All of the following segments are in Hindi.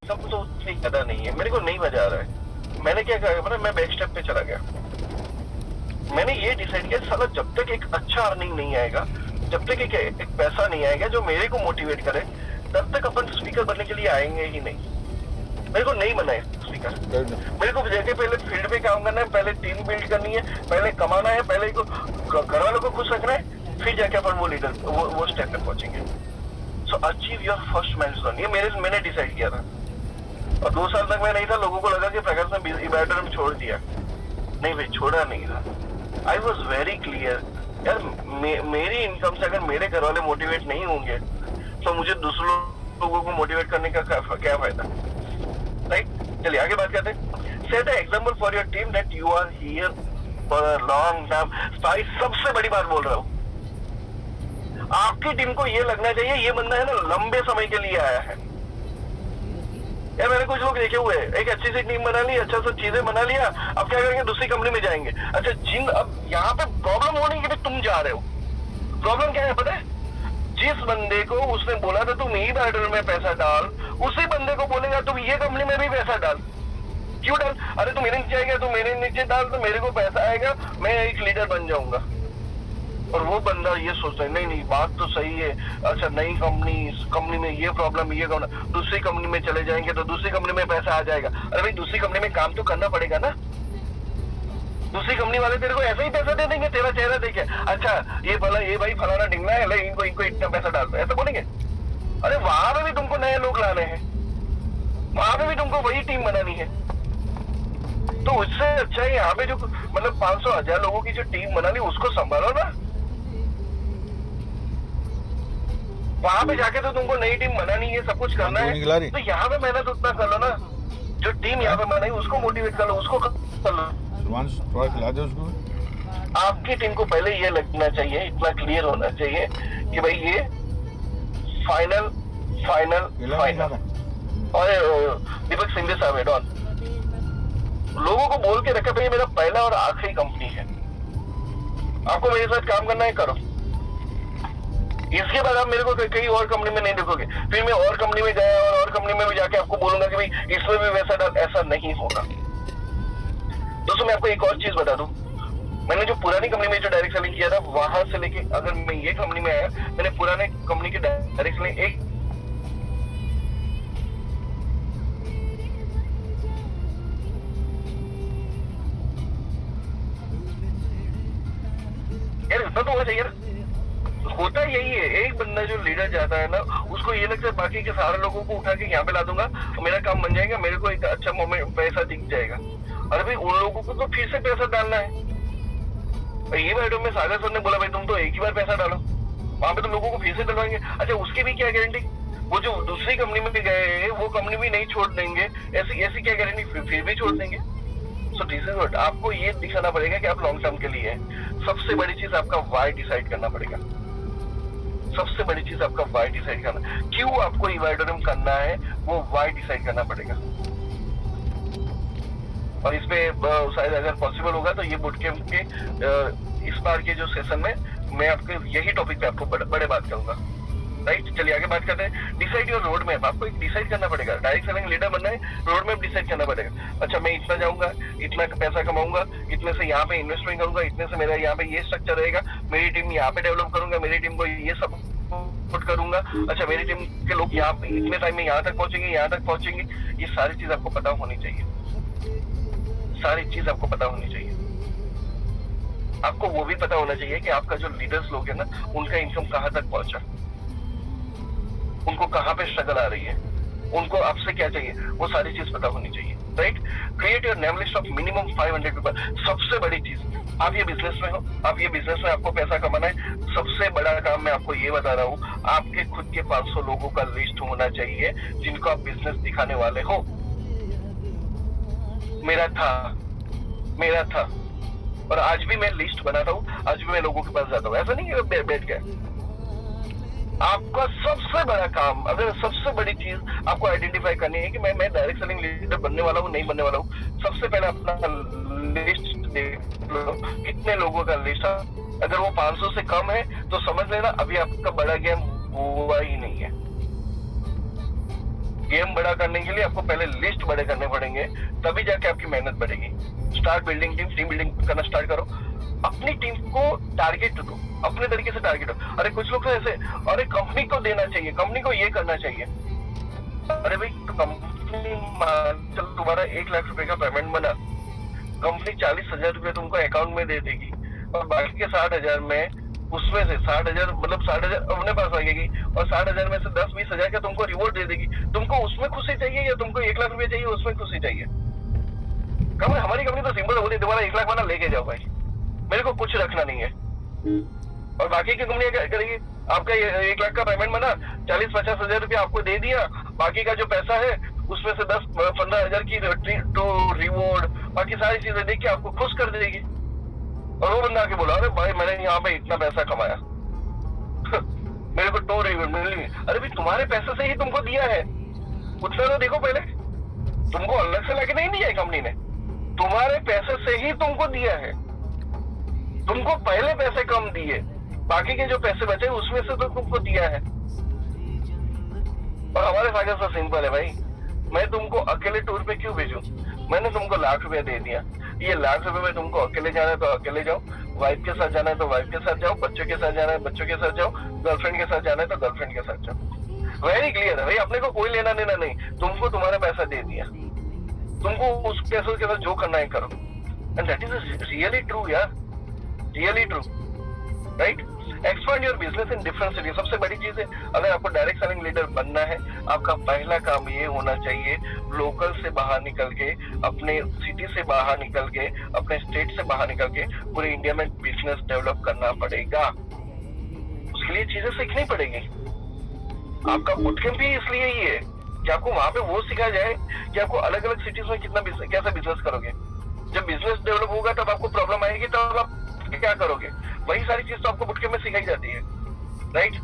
सब तो उतनी ज्यादा नहीं है, मेरे को नहीं मजा आ रहा है। मैंने क्या कहा पता, मैं बैक स्टेप पे चला गया। मैंने ये डिसाइड किया साला जब तक एक अच्छा अर्निंग नहीं आएगा, जब तक एक पैसा नहीं आएगा जो मेरे को मोटिवेट करे, तब तक अपन स्पीकर बनने के लिए आएंगे ही नहीं। मेरे को नहीं बनना है स्पीकर। मेरे को जाके पहले फील्ड पे काम करना है, पहले टीम बिल्ड करनी है, पहले कमाना है, पहले को घर वालों को खुश रखना है, फिर जाके अपन वो लीडर वो स्टेप पे पहुंचेंगे। सो अचीव योर फर्स्ट माइलस्टोन, ये मैंने डिसाइड किया था। और 2 साल तक मैं नहीं था, लोगों को लगा कि प्रकाश ने इवेडर छोड़ दिया। नहीं भाई, छोड़ा नहीं था। आई वॉज वेरी क्लियर यार, मेरी इनकम से अगर मेरे घर वाले मोटिवेट नहीं होंगे तो मुझे दूसरों लोगों को मोटिवेट करने का क्या फायदा, राइट? चलिए आगे बात करते हैं। Set a example for your team that you are here for a long time. भाई सबसे बड़ी बात बोल रहा हूँ, आपकी टीम को ये लगना चाहिए ये बंदा है ना लंबे समय के लिए आया है। यार मैंने कुछ लोग देखे हुए हैं, एक अच्छी सी टीम बना ली, अच्छा सा चीजें बना लिया, अब क्या करेंगे, दूसरी कंपनी में जाएंगे। अच्छा अब यहाँ पे प्रॉब्लम हो नहीं कि तुम जा रहे हो, प्रॉब्लम क्या है पता है? जिस बंदे को उसने बोला था तुम ई बैटर में पैसा डाल, उसी बंदे को बोलेगा तुम ये कंपनी में भी पैसा डाल। क्यों डाल? अरे तू मेरे नीचे आएगा, तू मेरे नीचे डाल तो मेरे को पैसा आएगा, मैं एक लीडर बन जाऊंगा। और वो बंदा ये सोचता है नहीं बात तो सही है, अच्छा नई कंपनी, इस कंपनी में ये प्रॉब्लम, ये दूसरी कंपनी में चले जाएंगे तो दूसरी कंपनी में पैसा आ जाएगा। अरे भाई दूसरी कंपनी में काम तो करना पड़ेगा ना, दूसरी कंपनी वाले तेरे को ऐसे ही पैसा दे देंगे तेरा चेहरा देखे, अच्छा ये भाई फलाना ढिंगना है, इनको इतना पैसा डाल दो, ऐसा बोलेंगे? अरे वहां पे भी तुमको नए लोग लाने हैं, वहां पे भी तुमको वही टीम बनानी है। तो उससे अच्छा है यहाँ पे जो मतलब 500-1000 लोगों की जो टीम बना ली उसको संभालो ना। वहां पे जाके तो तुमको नई टीम बनानी है, सब कुछ करना है, तो यहाँ पे मेहनत उतना कर लो ना। जो टीम यहाँ पे बनाई उसको मोटिवेट कर लो, उसको कर लो। खिला दे उसको। आपकी टीम को पहले ये लगना चाहिए, इतना क्लियर होना चाहिए कि भाई ये फाइनल। और दीपक सिंधे साहब है डॉन, लोगों को बोल के रखा भाई मेरा पहला और आखिरी कंपनी है, आपको मेरे साथ काम करना है करो, इसके बाद आप मेरे को कहीं और कंपनी में नहीं देखोगे। फिर मैं और कंपनी में गया और कंपनी में भी जाके आपको बोलूंगा कि भाई इसमें भी वैसा डाल, ऐसा नहीं होगा। दोस्तों मैं आपको एक और चीज बता दूं, मैंने जो पुरानी कंपनी में जो डायरेक्ट सेलिंग किया था वहां से लेके अगर मैं ये कंपनी में आया, मैंने पुराने कंपनी की डायरेक्ट सेलिंग एक यार इतना तो होना चाहिए ना। होता यही है, एक बंदा जो लीडर जाता है ना उसको ये लगता है बाकी के सारे लोगों को उठा के यहाँ पे ला दूंगा तो मेरा काम बन जाएगा, मेरे को एक अच्छा मोमेंट पैसा दिख जाएगा। अरे भाई उन लोगों को तो फिर से पैसा डालना है। ये वीडियो में सागर सर ने बोला भाई तुम तो एक ही बार पैसा डालो, वहां पे तो लोगों को फिर से डलवाएंगे। अच्छा उसकी भी क्या गारंटी, वो जो दूसरी कंपनी में गए वो कंपनी भी नहीं छोड़ देंगे, ऐसी क्या गारंटी फिर भी छोड़ देंगे। सो दिस इज व्हाट आपको ये दिखाना पड़ेगा कि आप लॉन्ग टर्म के लिए है। सबसे बड़ी चीज आपका वाई डिसाइड करना पड़ेगा, सबसे बड़ी चीज आपका वाई डिसाइड करना, क्यों आपको इवेडोरम करना है वो वाई डिसाइड करना पड़ेगा। और इसमें शायद अगर पॉसिबल होगा तो ये बुटकैम्प के इस बार के जो सेशन में मैं आपके यही टॉपिक पे आपको बड़े बात करूंगा, राइट? चलिए आगे बात करते हैं। डिसाइड योर रोड मैप, आपको एक डिसाइड करना पड़ेगा, डायरेक्ट सेलिंग लीडर बनना है, रोड मैप डिसाइड करना पड़ेगा। अच्छा मैं इतना जाऊंगा, इतना पैसा कमाऊंगा, इतने से यहाँ पे इन्वेस्टमेंट करूंगा, इतने से मेरा यहाँ पे ये स्ट्रक्चर रहेगा, मेरी टीम यहाँ पे डेवलप करूंगा, मेरी टीम को ये सपोर्ट करूंगा, अच्छा मेरी टीम के लोग यहाँ पे इतने टाइम में यहाँ तक पहुंचेंगे। ये सारी चीज आपको पता होनी चाहिए, सारी चीज आपको पता होनी चाहिए। आपको वो भी पता होना चाहिए कि आपका जो लीडर्स लोग है ना उनका इनकम कहाँ तक पहुंचा, उनको कहाँ पे स्ट्रगल आ रही है, उनको आपसे क्या चाहिए, वो सारी चीज पता होनी चाहिए, right? Create your name list of minimum 500 people. सबसे बड़ी चीज, आप ये बिजनेस में हो, आप ये बिजनेस में आपको पैसा कमाना है, सबसे बड़ा काम मैं आपको ये बता रहा हूँ, आपके खुद के 500 लोगों का लिस्ट होना चाहिए जिनको आप बिजनेस दिखाने वाले हो। मेरा था और आज भी मैं लिस्ट बनाता हूँ, आज भी मैं लोगों के पास जाता हूँ, ऐसा नहीं है बैठ गया। आपका सबसे बड़ा काम, अगर सबसे बड़ी चीज आपको आइडेंटिफाई करनी है कि मैं डायरेक्ट सेलिंग लीडर बनने वाला हूँ नहीं बनने वाला हूँ, सबसे पहले अपना लिस्ट देख लो, कितने लोगों का लिस्ट है। अगर वो 500 से कम है तो समझ लेना अभी आपका बड़ा गेम हुआ ही नहीं है। गेम बड़ा करने के लिए आपको पहले लिस्ट बड़े करने पड़ेंगे, तभी जाके आपकी मेहनत बढ़ेगी। स्टार्ट बिल्डिंग टीम बिल्डिंग करना स्टार्ट करो, अपनी टीम को टारगेट दो, अपने तरीके से टारगेट दो। अरे कुछ लोग तो ऐसे, अरे कंपनी को देना चाहिए, कंपनी को ये करना चाहिए। अरे भाई तो कंपनी, चल तुम्हारा 1 लाख रुपए का पेमेंट बना, कंपनी 40,000 रुपए तुमको अकाउंट में दे देगी और बाकी के 60,000 में, उसमें से 60,000 मतलब 60,000 अपने पास आएगी और 60,000 में से 10-20 हजार का तुमको रिवॉर्ड दे देगी। तुमको उसमें खुशी चाहिए या तुमको 1 लाख रुपए चाहिए उसमें खुशी चाहिए? हमारी कंपनी तो सिंपल होती है, तुम्हारा 1 लाख बना लेके जाओ भाई, मेरे को कुछ रखना नहीं है। और बाकी की कंपनी क्या करेगी, आपका 1 लाख का पेमेंट बना, 40-50 हजार रुपया आपको दे दिया, बाकी का जो पैसा है उसमें से 10-15 हजार की तो रिवॉर्ड, बाकी सारी चीजें देख के आपको खुश कर देगी। और वो बंदा आके बोला, अरे भाई मैंने यहाँ पे इतना पैसा कमाया मेरे को तो रिवॉर्ड मिल गई। अरे भाई तुम्हारे पैसे से ही तुमको दिया है, उतना तो देखो पहले, तुमको अलग से लाके नहीं दिया है कंपनी ने, तुम्हारे पैसे से ही तुमको दिया है। तुमको पहले पैसे कम दिए, बाकी के जो पैसे बचे उसमें से तो तुमको दिया है। और हमारे फायदे से सिंपल है भाई, मैं तुमको अकेले टूर पे क्यों भेजूं? मैंने तुमको 1 लाख रुपया दे दिया, ये 1 लाख रुपए में तुमको अकेले जाना है तो अकेले जाओ, वाइफ के साथ जाना है तो वाइफ के साथ जाओ, बच्चों के साथ जाना है बच्चों के साथ जाओ, गर्लफ्रेंड के साथ जाना है तो गर्लफ्रेंड के साथ जाओ। वेरी क्लियर है भाई, अपने को कोई लेना देना नहीं, तुमको तुम्हारा पैसा दे दिया, तुमको उस पैसों के साथ जो करना है करो। And that is really true यार, really true, right? Expand your business in different city. सबसे बड़ी चीज है, अगर आपको डायरेक्ट सेलिंग लीडर बनना है, आपका पहला काम ये होना चाहिए, लोकल से बाहर निकल के, अपने सिटी से बाहर निकल के, अपने स्टेट से बाहर निकल के पूरे इंडिया में बिजनेस डेवलप करना पड़ेगा। उसके लिए चीजें सीखनी पड़ेगी। आपका बुटकैंप भी इसलिए ही है कि आपको वहां पे वो सिखाया जाए कि आपको अलग अलग सिटीज में कैसे बिजनेस करोगे। जब बिजनेस डेवलप होगा तब आपको प्रॉब्लम आएगी, तब आप क्या करोगे, वही सारी चीज तो आपको बुटकैंप में सिखाई जाती है, राइट?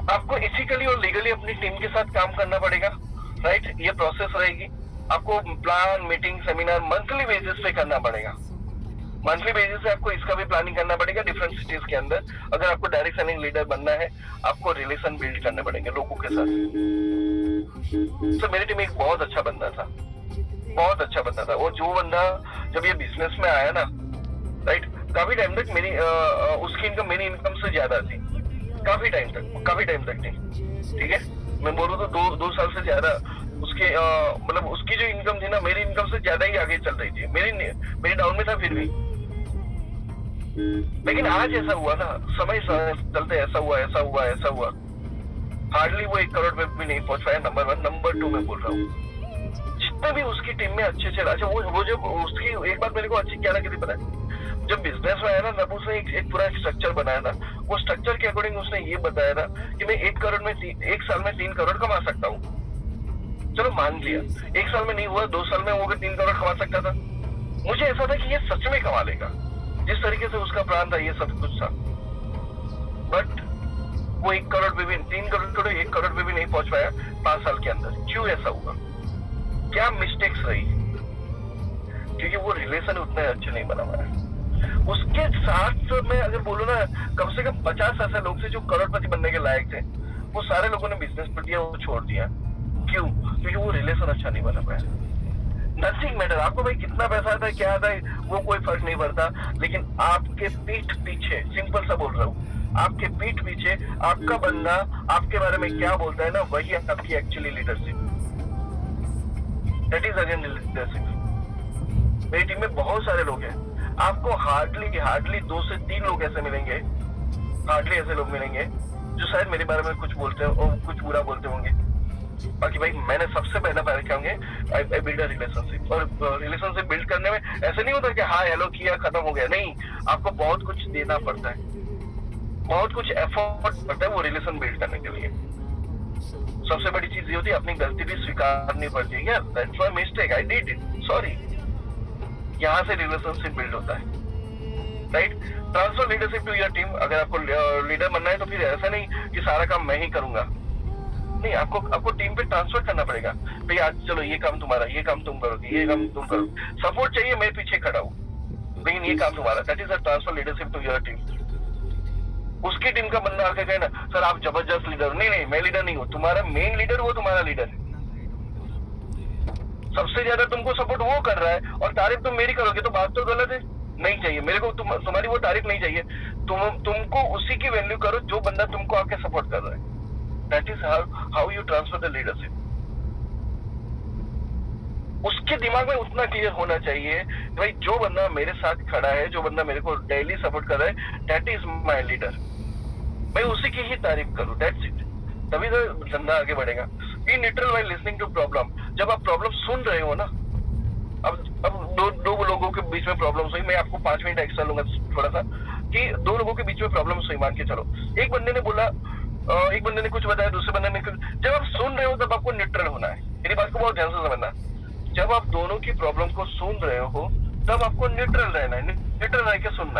आपको इथिकली और लीगली अपनी टीम के साथ काम करना पड़ेगा, राइट? ये प्रोसेस रहेगी। आपको plan, meeting, seminar monthly basis पे करना पड़ेगा। मंथली बेसिस पे आपको इसका भी प्लानिंग करना पड़ेगा डिफरेंट सिटीज के अंदर। अगर आपको डायरेक्ट सेलिंग लीडर बनना है, आपको रिलेशन बिल्ड करने पड़ेंगे लोगों के साथ। तो मेरी टीम में एक बहुत अच्छा बंदा था, बहुत अच्छा बंदा था। वो जो बंदा जब ये बिजनेस में आया ना, राइट, काफी टाइम तक मेरी उसकी इनकम मेरी इनकम से ज्यादा थी, काफी टाइम तक नहीं, ठीक है? मैं बोलूँ तो 2 साल से ज्यादा उसके मतलब उसकी जो इनकम थी ना, मेरी इनकम से ज्यादा ही आगे चल रही थी। मेरी डाउन में था फिर भी। लेकिन आज ऐसा हुआ ना, समय चलते ऐसा हुआ, हार्डली वो 1 करोड़ पे भी नहीं पहुंच पाया। नंबर 1, नंबर 2 में बोल रहा हूँ, जितने भी उसकी टीम में अच्छे चला। अच्छा, वो जब उसकी एक बात मेरे को अच्छी क्या लगी थी पता है? जब बिजनेस में आया ना, तब उसने एक पूरा स्ट्रक्चर बनाया ना। वो स्ट्रक्चर के अकॉर्डिंग उसने ये बताया ना कि मैं 1 करोड़ में 1 साल में 3 करोड़ कमा सकता हूँ। चलो मान लिया, 1 साल में नहीं हुआ, 2 साल में वो 3 करोड़ कमा सकता था। मुझे ऐसा था कि ये सच में कमा लेगा, जिस तरीके से उसका प्लान था, ये सब कुछ था। बट वो 1 करोड़ पे भी, 3 करोड़ छोड़ो, 1 करोड़ पे भी नहीं पहुंच पाया 5 साल के अंदर। क्यों ऐसा हुआ? क्या मिस्टेक्स रही? क्योंकि वो रिलेशन उतना अच्छे नहीं बना पाया। उसके साथ मैं अगर बोलूं ना, कम से कम 50 ऐसे लोग थे जो करोड़पति बनने के लायक थे, वो सारे लोगों ने बिजनेस पर दिया, वो छोड़ दिया। क्यों? क्योंकि वो रिलेशन अच्छा नहीं बना पाया। नथिंग मैटर, आपको भाई कितना पैसा आता है, क्या आता है, वो कोई फर्क नहीं पड़ता। लेकिन आपके पीठ पीछे, सिंपल सा बोल रहा हूँ, आपके पीठ पीछे आपका बंदा आपके बारे में क्या बोलता है ना, वही आपकी actually leadership. That is again leadership. मेरी टीम में बहुत सारे लोग हैं, आपको हार्डली 2 से 3 लोग ऐसे मिलेंगे, हार्डली ऐसे लोग मिलेंगे जो शायद मेरे बारे में कुछ बोलते हैं और कुछ बुरा बोलते होंगे। बाकी भाई मैंने सबसे पहले क्या होंगे, आई बिल्ड अ रिलेशनशिप। और रिलेशनशिप बिल्ड करने में ऐसे नहीं होता कि हाँ हेलो किया खत्म हो गया, नहीं, आपको बहुत कुछ देना पड़ता है, बहुत कुछ एफर्ट पड़ता है वो रिलेशन बिल्ड करने के लिए। सबसे बड़ी चीज ये होती है, अपनी गलती भी स्वीकारनी पड़ती है। यार that's my mistake, I did it, sorry. यहाँ से रिलेशनशिप बिल्ड होता है, right? Transfer leadership to your team. अगर आपको लीडर बनना है तो फिर ऐसा नहीं कि सारा काम मैं ही करूंगा, नहीं, आपको टीम पे ट्रांसफर करना पड़ेगा। भाई आज चलो ये काम तुम्हारा, ये काम तुम करोगे, ये काम तुम करोगे, सपोर्ट चाहिए, मैं पीछे खड़ा हूँ, लेकिन ये काम तुम्हारा। That is a transfer leadership to your team. उसकी टीम का बंदा आके कहे ना सर आप जबरदस्त लीडर हो, नहीं मैं लीडर नहीं हूँ, तुम्हारा मेन लीडर वो तुम्हारा लीडर है, सबसे ज्यादा तुमको सपोर्ट वो कर रहा है और तारीफ तुम मेरी करोगे तो बात तो गलत है। नहीं चाहिए मेरे को, तुम्हारी वो तारीफ नहीं चाहिए, तुमको उसी की वैल्यू करो जो बंदा तुमको आके सपोर्ट कर रहा है। That is how you transfer the leadership. उसके दिमाग में उतना क्लियर होना चाहिए भाई जो बंदा मेरे साथ खड़ा है, जो बंदा मेरे को डेली सपोर्ट कर रहा है, दैट इज माई लीडर, मैं उसी की ही तारीफ करूं, दैट्स इट। तभी तो धंधा आगे बढ़ेगा। Be neutral while listening to problem. जब आप प्रॉब्लम सुन रहे हो ना, अब दो लोगों के बीच में प्रॉब्लम हुई, मैं आपको 5 मिनट एक्स्ट्रा लूंगा थोड़ा सा, कि 2 लोगों के बीच में प्रॉब्लम हुई, मान के चलो एक बंदे ने बोला, एक बंदे ने कुछ बताया, दूसरे बंदे ने कुछ। जब आप सुन रहे हो तब आपको न्यूट्रल होना है, मेरी बात को बहुत ध्यान से समझना। जब आप दोनों की प्रॉब्लम को सुन रहे हो तब आपको न्यूट्रल रहना है, न्यूट्रल रह के सुनना है।